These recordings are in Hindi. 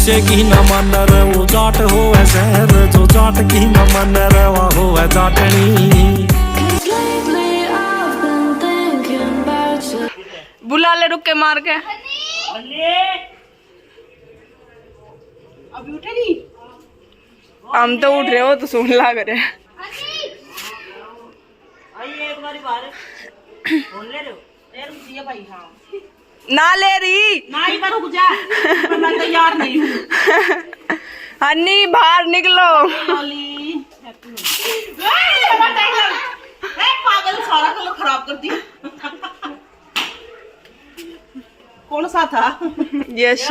किसे की न मन रे वो जाट हो शहर जो जाट की न मन रे वह हो जाटनी। बुला ले रुक के मार के। अभी उठे नहीं? हम तो उठ रहे हो तो सुन लग रहे। एक बारी बाहर बोल ले रहे हो यार भाई। हाँ ना ले रही ना ही पर रुक जा, मैं तैयार नहीं हूँ। हनी बाहर निकलो। पागल सारा कलर खराब कर दिया। कौन सा था? यस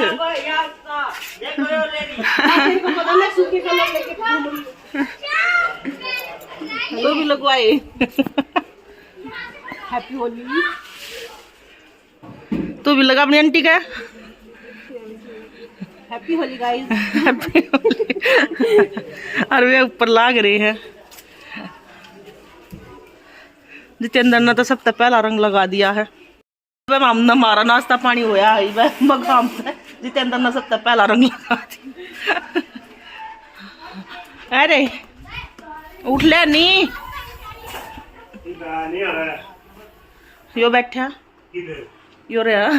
वो भी लगवाए। हैप्पी होली। तू भी लगा अपनी आंटी का। Happy Holi guys. और वे ऊपर लाग रहे हैं। जितेंद्र ने तो सबसे पहला रंग लगा दिया है। हमने हमारा नाश्ता पानी होया है मकाम से। जितेंद्र ने सबसे पहला रंग लगा दिया। अरे उठ ले नी। यो बैठा यो रहा।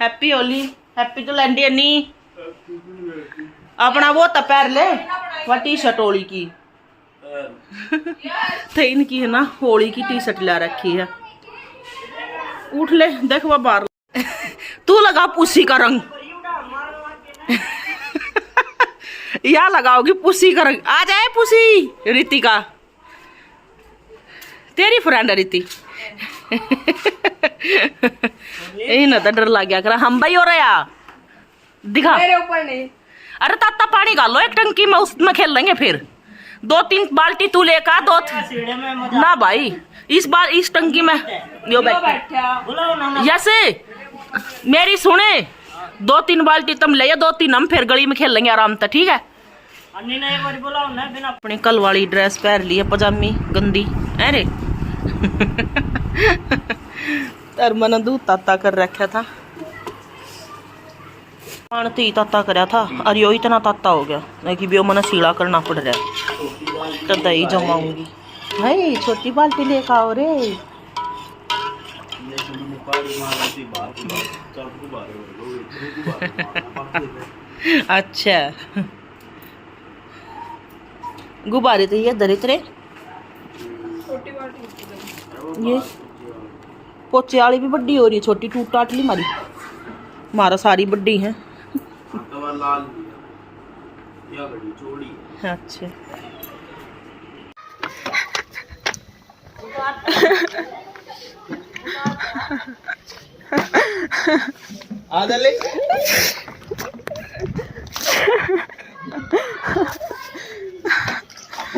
हैप्पी होली। हैप्पी तो लैंडी नी अपना वो तो पैर ले वह टी शर्ट होली की। तो इनकी है ना होली की टी शर्ट ला रखी है। उठ ले देख वह बाहर। तू लगा पुसी का रंग। या लगाओगी पुसी का रंग। आ जाए पुसी। रीति का तेरी फ्रेंड है रीति। यही ना तो डर लग गया कर हम भाई हो रहा या दिखा मेरे ऊपर नहीं। अरे ताता पानी डालो एक टंकी में उसमें खेल लेंगे फिर। 2-3 बाल्टी तू लेकर दो ना भाई इस बार इस टंकी में यो बैठा। जैसे मेरी सुने 2-3 बाल्टी तुम ले 2-3 हम फिर गली में खेल लेंगे आराम से ठीक है। अपनी कल वाली ड्रेस पहन ली है पजामी गंदी। अरे तर मैंने दूध ताता कर रखा था। पानी ताता कराया था और यो इतना ताता हो गया कि वो मैंने सीला करना पड़ रहा है। तो दही जमाऊंगी। भाई छोटी बाल्टी लेकर आओ रे। अच्छा गुब्बारे तो ये दरित रे। ये पोचे वाली भी बड्डी हो रही है। छोटी टूट टाट ली मारी मारा सारी बड्डी है। अच्छा आदले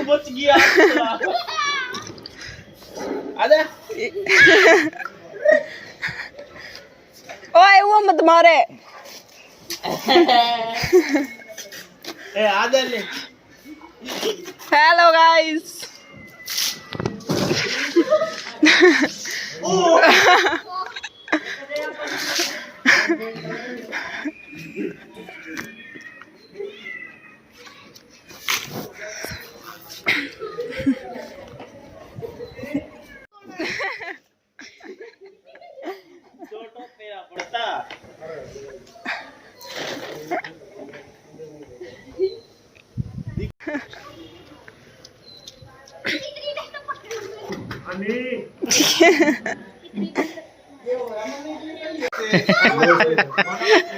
बच गया। आजा ओए वो मत मारे। ए आदले हेलो गाइस।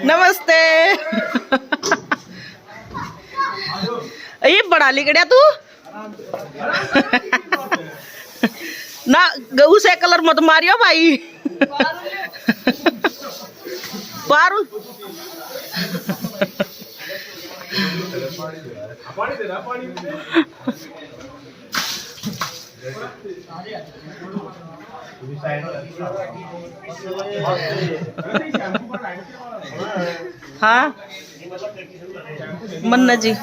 नमस्ते। ये बड़ा लिखड़िया तू ना गऊ से कलर मत मारियो भाई। पारुल हाँ मन्ना जी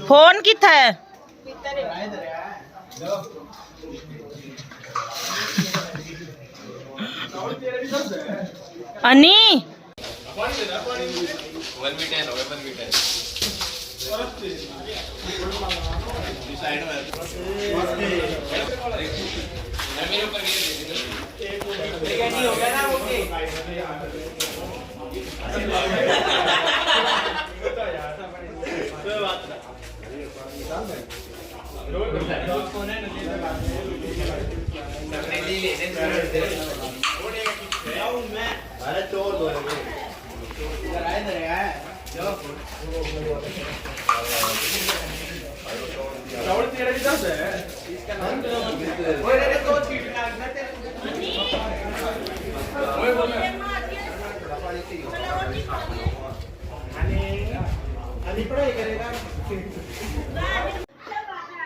फोन कितना है? अनी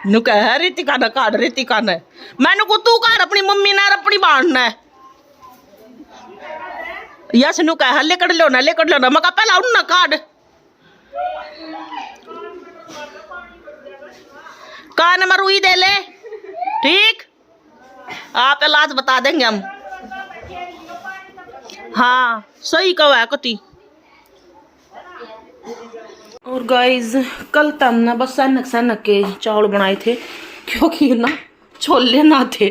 नु कह रितिका ना काट रितिका ने मैनू को तू काट अपनी मम्मी ना अपनी बाण ने यस नु कह लेकर लो ना मैं कहा पहला उन ना काट कान में रुई दे ले ठीक आप इलाज बता देंगे हम हाँ सही कहो है कति। और गाइज कल तब ना बस सनक के चावल बनाए थे क्योंकि ना छोले ना थे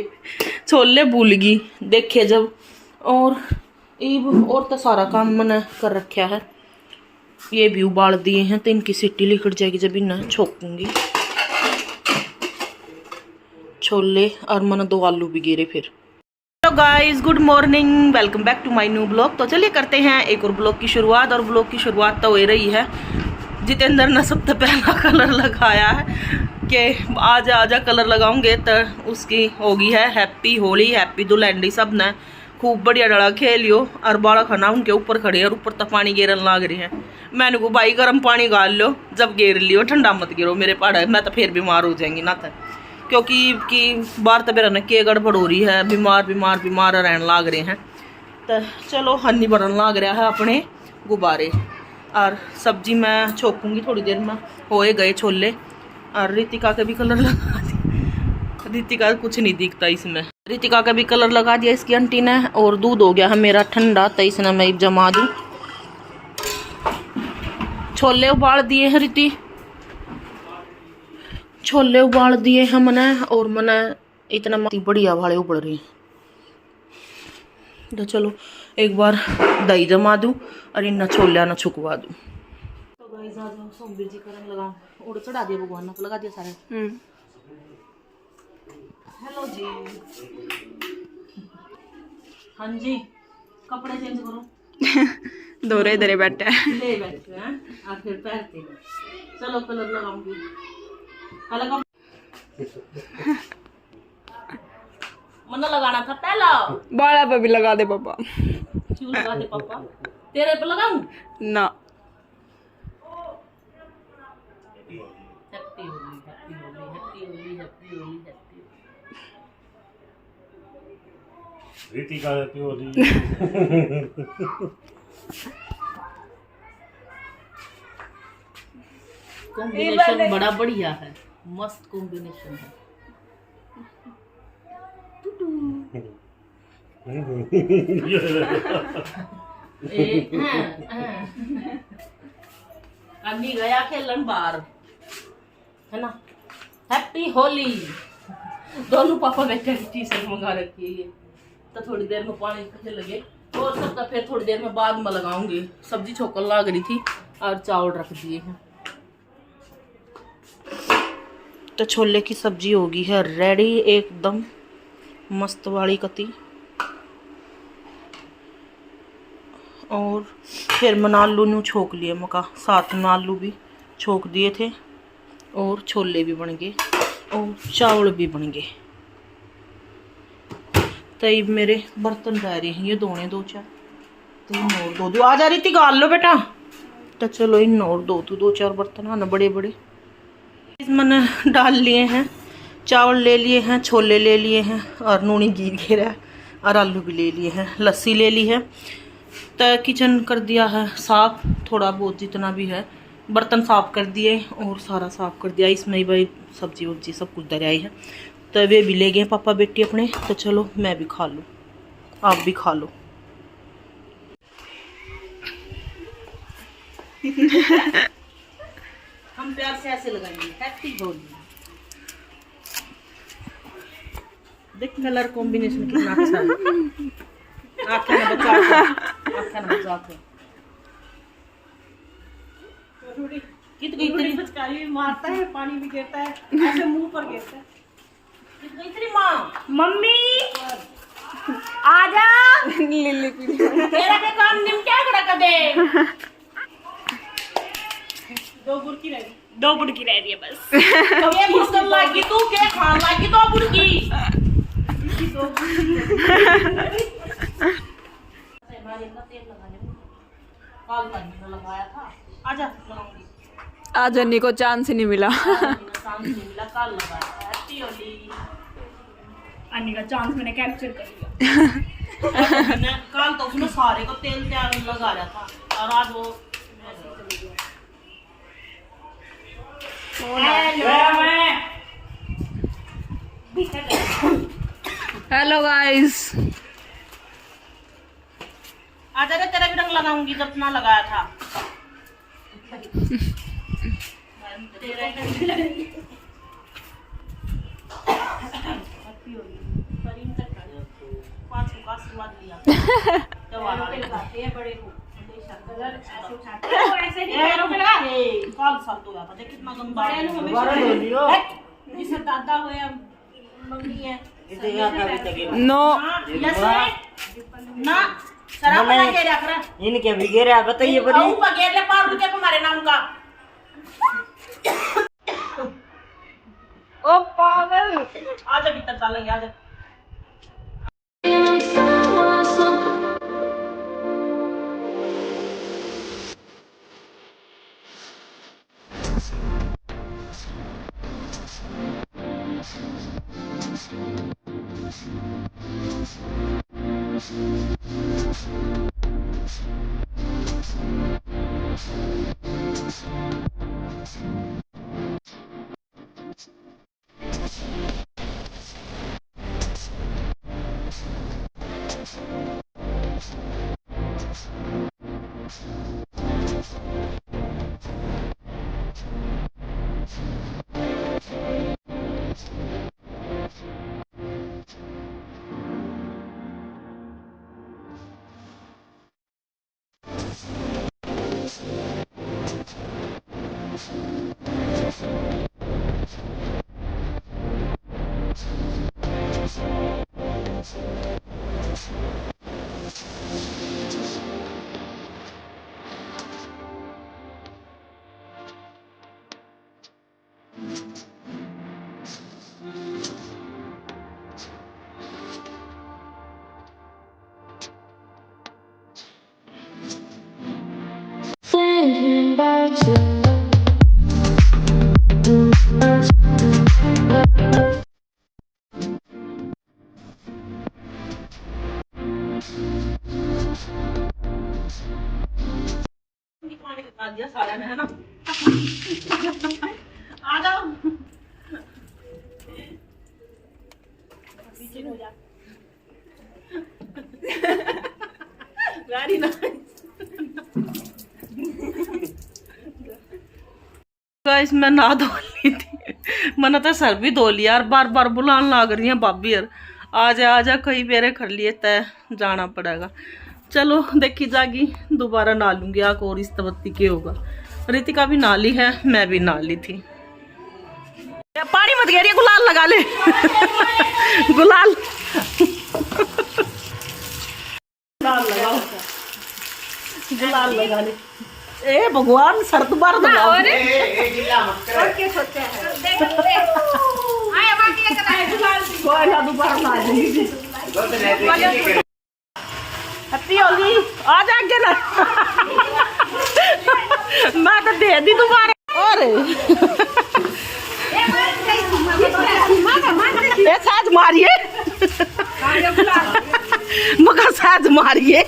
छोले भूल गई देखे जब और तो सारा काम मैंने कर रखा है। ये भी उबाल दिए हैं तो इनकी सीटी लिखट जाएगी जब इन्हें छोकूंगी छोले और मैंने 2 आलू भी गिरे फिर। तो guys good morning welcome back to my new blog. तो चलिए करते हैं एक और ब्लॉग की शुरुआत और ब्लॉग की शुरुआत तो हो रही है। जितेंद्र ने सबसे पहला कलर लगाया है कि आजा कलर लगाऊंगे तो उसकी होगी है हैप्पी होली हैप्पी दुलहंडी। सब ने खूब बढ़िया डला खेलियो और बाड़ा खाना उनके ऊपर खड़े और ऊपर तक पानी गिरन लाग रही है। मैंने को भाई गर्म पानी गाल लो जब गिर लियो ठंडा मत गिरो मेरे पहाड़ मैं तो फिर बीमार हो जाएंगी ना था क्योंकि बाहर तो मेरा न के गड़बड़ हो रही है बीमार रहने लाग रहे हैं। तो चलो हनी बनने लाग रहा है अपने गुब्बारे और सब्जी मैं छोकूंगी थोड़ी देर में। होए गए छोले और रितिका का भी कलर लगा दिया। रितिका कुछ नहीं दिखता इसमें। रितिका का भी कलर लगा दिया इसकी आंटी ने और दूध हो गया है मेरा ठंडा तो इसने मैं जमा दूँ। छोले उबाल दिए हैं रिति छोले उबाल दिए हैं मैंने और मैंने इतना बढ़िया वाले उबल रहे हैं। तो चलो एक बार दही जमा दूँ और इन छोलिया न छुकवा दूँ। तो गाइस आज सोमवीर जी का रंग लगाऊं और चढ़ा दिया भगवान ने लगा दिया सारे। हेलो जी हाँ जी कपड़े चेंज करो दोरे इधर बैठे ले बैठे हैं और फिर पहनते चलो कलर लगाऊंगी लगा मना लगाना था पहला बाड़ा पे भी लगा दे पापा। क्यों लगा दे पापा तेरे पे लगाऊं ना। Happy Holi Ritika happy Holi combination बड़ा बढ़िया है मस्त कॉम्बिनेशन है। अम्मी गया खेलन बाहर है ना। हैप्पी होली दोनों पापा बैठे टी शर्ट मंगा रखी है ये तो थोड़ी देर में पानी कच्चे लगे और सबका फिर थोड़ी देर में बाद में लगाऊंगी। सब्जी छोकल लाग रही थी और चावल रख दिए हैं। तो छोले की सब्जी होगी है रेडी एकदम मस्त वाली कती। और फिर मैंने आलू नू छोक लिए मका साथ में आलू भी छोक दिए थे और छोले भी बन गए और चावल भी बन गए। तई मेरे बर्तन रह रहे हैं ये दोने 2-4 तीन और दो आ जा रही थी गाल लो बेटा। तो चलो इन और 2-4 बर्तन आना बड़े बड़े मैंने डाल लिए हैं। चावल ले लिए हैं छोले ले लिए हैं और नूनी गिर गिरा और आलू भी ले लिए हैं, लस्सी ले ली है। तो किचन कर दिया है साफ, थोड़ा बहुत जितना भी है, बर्तन साफ कर दिए और सारा साफ कर दिया। इसमें ही भाई सब्जी वब्जी सब कुछ दरियाई है। तो वे भी ले गए पापा बेटी अपने। तो चलो मैं भी खा लूँ, आप भी खा लो। हम प्यार से ऐसे लगाएंगे, हैप्पी होली। देख कलर कॉम्बिनेशन कितना अच्छा है। आँखें में बचा के, आँखें में बचा के। कितनी पिचकारी मारता है, पानी भी गिरता है, ऐसे मुंह पर गिरता है। कितनी माँ, मम्मी आजा। तेरा के काम निमटा कर दे। दो बुड़की रह रही है बस। तो ये मुश्किल लागी, तू क्या खान लागी? दो बुड़की। लगाया था, आजा लगाऊंगी। आज अन्नी को चांस ही नहीं मिला। कल लगाया, अन्नी का चांस मैंने कैप्चर कर लिया। कल तो उसने सारे को तेल त्याग लगाया था और आज वो हेलो गाइस, आज अरे तेरा भी रंग लगाऊंगी जितना लगाया था। कितना दादा हो या मम्मी है नो ना शराब बना के रख रहा। इनके भी घेरा बताइए बड़ी घेर 5 रुपये तुम्हारे नाम का। ओ पागल, आजा भीतर चलेंगे, आजा। Thinking about you. दिया सारा है ना। आ जाओ पीछे हो जा। गाड़ी ना गाइस मैं ना धो ली थी, मैंने तो सर भी धो लिया और बार बार बुलाने लग रही है भाभी यार आजा कई बेरे कर लिए तय जाना पड़ेगा। चलो देखी जागी दोबारा नहा लूंगी आग और इस तबत्ती के होगा। रितिका भी नाली है, मैं भी नाली थी। पानी मत गिरिए, गुलाल लगा ले गुलाल गुलाल लगा ले। ए भगवान सर दोबारा दबाओ। आ जाएंगे ना मैं तो दे दी दोबारा। अरे ये साथ मारिए मगर साज मारिए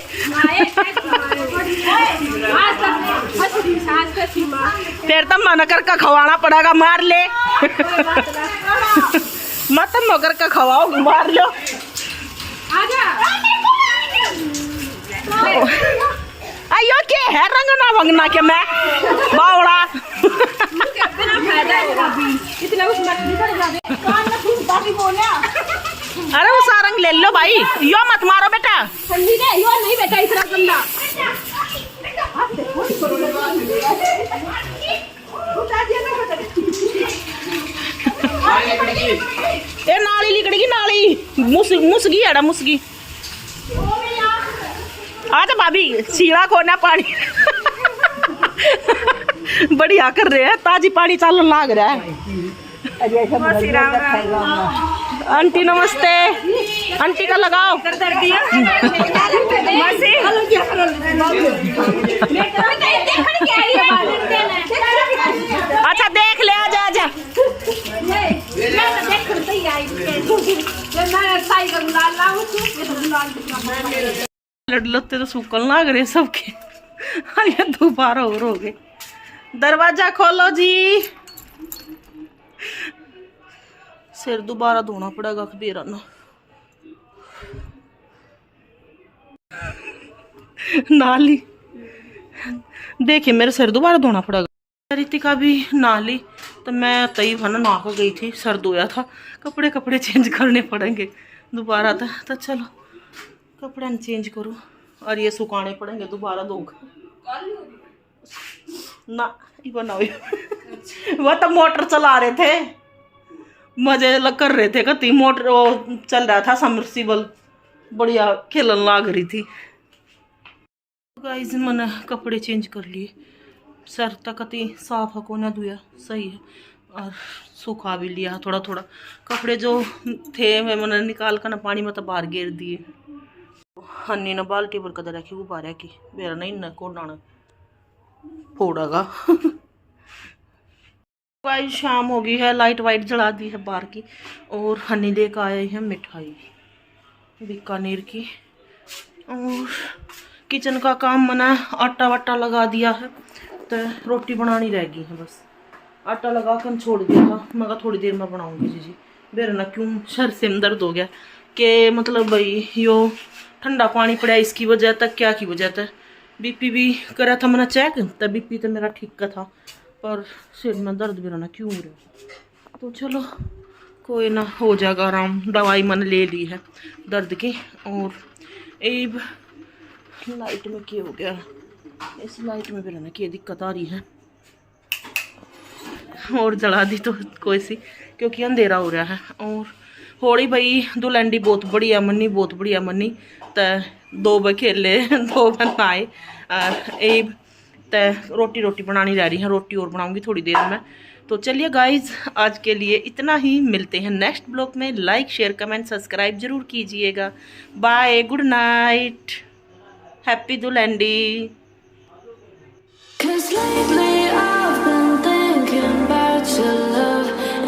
फिर तो मन करके खवाना पड़ेगा, मार ले मत मगर का खवाओ, मार लो। अयो के है रंगना वंगना के मैं बावड़ा अरे वो सारंग ले लो भाई, यो मत मारो बेटा। नहीं बेटा इतना गंदा ए नाली लिकड़गी, नाली मुसगी है मुसगी। आजा भाभी सीढ़ा खोना पानी बढ़िया कर रहे हैं, ताजी पानी चालन लाग रहा है। आंटी नमस्ते, आंटी का लगाओ। अच्छा देख ले, आजा आजा। लड़ते तो सूकल लाग रहे सबके। ये दोबारा और हो गए। दरवाजा खोलो जी, सिर दोबारा धोना पड़ेगा खबीरा ना। नाली देखिए मेरे सिर दोबारा धोना पड़ेगा। रितिका भी नाली तो मैं तई भन नहा के गई थी, सर धोया था, कपड़े चेंज करने पड़ेंगे दोबारा। था तो चलो कपड़े चेंज करो और ये सुखाने पड़ेंगे दोबारा धोकर ना। बनाओ वह तो मोटर चला रहे थे, मजे कर रहे थे, कती मोटर वो चल रहा था सबमर्सिबल, बढ़िया खेलन लाग रही थी। गाइस मैंने कपड़े चेंज कर लिए, सर तक कती साफ को ना धोया, सही है, और सूखा भी लिया थोड़ा थोड़ा। कपड़े जो थे वे मैंने निकाल कर ना पानी में तो बाहर गिर दिए। हन्नी ने बाल्टी पर कदर रखी वो बारह की मेरा नहीं न को डाना फोड़ेगा। गाइस शाम हो गई है, लाइट वाइट जला दी है बाहर की, और हनी लेकर आए हैं मिठाई बीकानेर की। और किचन का काम मना आटा वाटा लगा दिया है, तो रोटी बनानी रह गई है बस। आटा लगा कर छोड़ दिया था, मैं थोड़ी देर में बनाऊंगी जी। मेरा ना क्यों सर से दर्द हो गया कि मतलब भाई यो ठंडा पानी पड़ा इसकी वजह तक, क्या की वजह तक बीपी भी करा था मैंने चेक, तब बीपी तो मेरा ठीक का था, पर सिर में दर्द भी रहना क्यों हो रहा। तो चलो कोई ना, हो जाएगा आराम। दवाई मैंने ले ली है दर्द की। और एक लाइट में क्या हो गया, इस लाइट में भी रहना क्या दिक्कत आ रही है, और जला दी तो कोई सी, क्योंकि अंधेरा हो रहा है। और होली भाई दुलंडी बहुत बढ़िया मनी, बहुत बढ़िया मनी। तो 2 बजे खेले 2 बजे आए, एक तो रोटी बनानी रह रही है, रोटी और बनाऊंगी थोड़ी देर में। तो चलिए गाइज आज के लिए इतना ही, मिलते हैं नेक्स्ट ब्लॉग में। लाइक शेयर कमेंट सब्सक्राइब जरूर कीजिएगा। Bye, good night, happy Dhulandi. 'Cause lately I've been thinking about you.